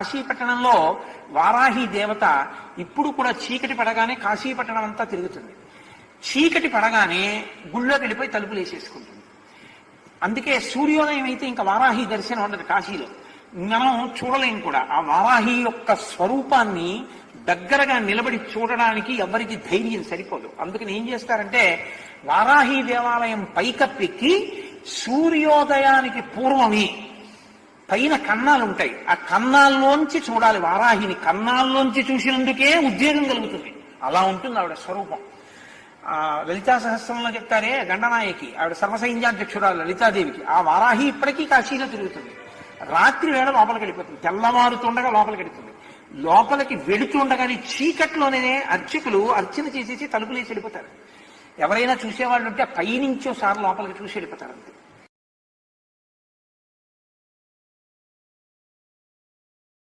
కాశీపట్టణంలో వారాహి దేవత ఇప్పుడు కూడా చీకటి పడగానే కాశీపట్టణం అంతా తిరుగుతుంది. చీకటి పడగానే గుళ్ళోకి వెళ్ళిపోయి తలుపులు వేసేసుకుంటుంది. అందుకే సూర్యోదయం అయితే ఇంకా వారాహి దర్శనం ఉండదు కాశీలో. మనం చూడలేం కూడా. ఆ వారాహి యొక్క స్వరూపాన్ని దగ్గరగా నిలబడి చూడడానికి ఎవరికి ధైర్యం సరిపోదు. అందుకని ఏం చేస్తారంటే వారాహి దేవాలయం పైకప్పెక్కి సూర్యోదయానికి పూర్వమే పైన కన్నాలు ఉంటాయి. ఆ కన్నాల్లోంచి చూడాలి వారాహిని. కన్నాల్లోంచి చూసినందుకే ఉద్వేగం కలుగుతుంది. అలా ఉంటుంది ఆవిడ స్వరూపం. లలితా సహస్రంలో చెప్తారే గండనాయకి, ఆవిడ సర్వసైన్యాధ్యక్షురాలు లలితాదేవికి. ఆ వారాహి ఇప్పటికీ కాశీలో తిరుగుతుంది. రాత్రి వేళ లోపలికి వెళ్ళిపోతుంది, తెల్లవారుతుండగా లోపలికి వెళుతుంది. లోపలికి వెళుతుండగానే చీకట్లోనే అర్చకులు అర్చన చేసేసి తలుపులేసి వెళ్ళిపోతారు. ఎవరైనా చూసేవాళ్ళు ఉంటే పైనుంచి ఒకసారి లోపలికి చూసి వెళ్ళిపోతారు అంతే.